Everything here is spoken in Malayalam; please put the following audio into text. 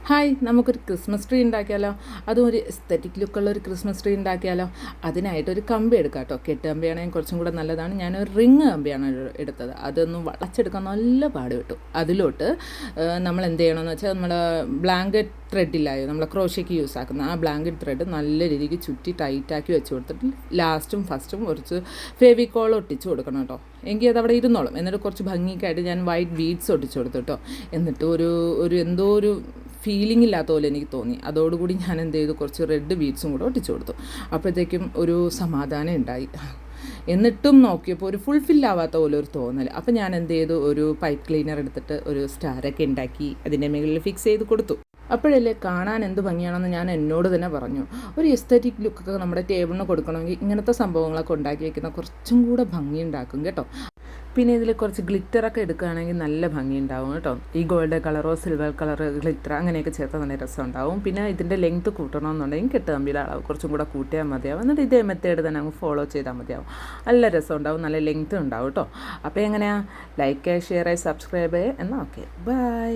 ഹായ്, നമുക്കൊരു ക്രിസ്മസ് ട്രീ ഉണ്ടാക്കിയാലോ? അതും ഒരു എസ്തെറ്റിക് ലുക്കുള്ള ഒരു ക്രിസ്മസ് ട്രീ ഉണ്ടാക്കിയാലോ? അതിനായിട്ടൊരു കമ്പി എടുക്കാം കേട്ടോ. കെട്ട് കമ്പിയാണെങ്കിൽ കുറച്ചും കൂടെ നല്ലതാണ്. ഞാനൊരു റിങ് കമ്പിയാണ് എടുത്തത്. അതൊന്ന് വളച്ചെടുക്കാൻ നല്ല പാട് കിട്ടും. അതിലോട്ട് നമ്മൾ എന്ത് ചെയ്യണമെന്ന് വെച്ചാൽ നമ്മുടെ ബ്ലാങ്കറ്റ് ത്രെഡില്ലായോ, നമ്മൾ ക്രോഷയ്ക്ക് യൂസ് ആക്കുന്ന ആ ബ്ലാങ്കറ്റ് ത്രെഡ് നല്ല രീതിക്ക് ചുറ്റി ടൈറ്റാക്കി വെച്ച് കൊടുത്തിട്ട് ലാസ്റ്റും ഫസ്റ്റും കുറച്ച് ഫെവിക്കോൾ ഒട്ടിച്ച് കൊടുക്കണം കേട്ടോ. എങ്കിൽ അതവിടെ ഇരുന്നോളും. എന്നിട്ട് കുറച്ച് ഭംഗിക്കായിട്ട് ഞാൻ വൈറ്റ് ബീഡ്സ് ഒട്ടിച്ച് കൊടുത്തു കേട്ടോ. എന്നിട്ട് ഒരു എന്തോ ഒരു ഫീലിംഗ് ഇല്ലാത്ത പോലെ എനിക്ക് തോന്നി. അതോടുകൂടി ഞാൻ എന്ത് ചെയ്തു, കുറച്ച് റെഡ് ബീഡ്സും കൂടെ ഒട്ടിച്ചു കൊടുത്തു. അപ്പോഴത്തേക്കും ഒരു സമാധാനം ഉണ്ടായി. എന്നിട്ടും നോക്കിയപ്പോൾ ഒരു ഫുൾഫിൽ ആവാത്ത പോലെ ഒരു തോന്നൽ. അപ്പോൾ ഞാൻ എന്ത് ചെയ്തു, ഒരു പൈപ്പ് ക്ലീനർ എടുത്തിട്ട് ഒരു സ്റ്റാരൊക്കെ ഉണ്ടാക്കി അതിൻ്റെ മുകളിൽ ഫിക്സ് ചെയ്ത് കൊടുത്തു. അപ്പോഴല്ലേ കാണാൻ എന്ത് ഭംഗിയാണെന്ന് ഞാൻ എന്നോട് തന്നെ പറഞ്ഞു. ഒരു എസ്തെറ്റിക് ലുക്കൊക്കെ നമ്മുടെ ടേബിളിന് കൊടുക്കണമെങ്കിൽ ഇങ്ങനത്തെ സംഭവങ്ങളൊക്കെ ഉണ്ടാക്കി വയ്ക്കുന്ന കുറച്ചും കൂടെ ഭംഗി ഉണ്ടാക്കും കേട്ടോ. പിന്നെ ഇതിൽ കുറച്ച് ഗ്ലിറ്ററൊക്കെ എടുക്കുകയാണെങ്കിൽ നല്ല ഭംഗി ഉണ്ടാവും കേട്ടോ. ഈ ഗോൾഡ് കളറോ സിൽവർ കളർ ഗ്ലിറ്റർ അങ്ങനെയൊക്കെ ചേർത്ത് നല്ല രസം ഉണ്ടാവും. പിന്നെ ഇതിൻ്റെ ലെങ്ത്ത് കൂട്ടണമെന്നുണ്ടെങ്കിൽ കെട്ട് കമ്പിയുടെ അളവ് കുറച്ചും കൂടെ കൂട്ടിയാൽ മതിയാവും. എന്നിട്ട് ഇതേ മെത്തേഡ് തന്നെ അങ്ങ് ഫോളോ ചെയ്താൽ മതിയാവും. നല്ല രസം ഉണ്ടാവും, നല്ല ലെങ്ത്ത് ഉണ്ടാവും കേട്ടോ. അപ്പോൾ എങ്ങനെയാണ്? ലൈക്ക് ചെയ്യുക, ഷെയർ ചെയ്യുക, സബ്സ്ക്രൈബ് ചെയ്യുക. എന്നാൽ ഓക്കെ, ബൈ.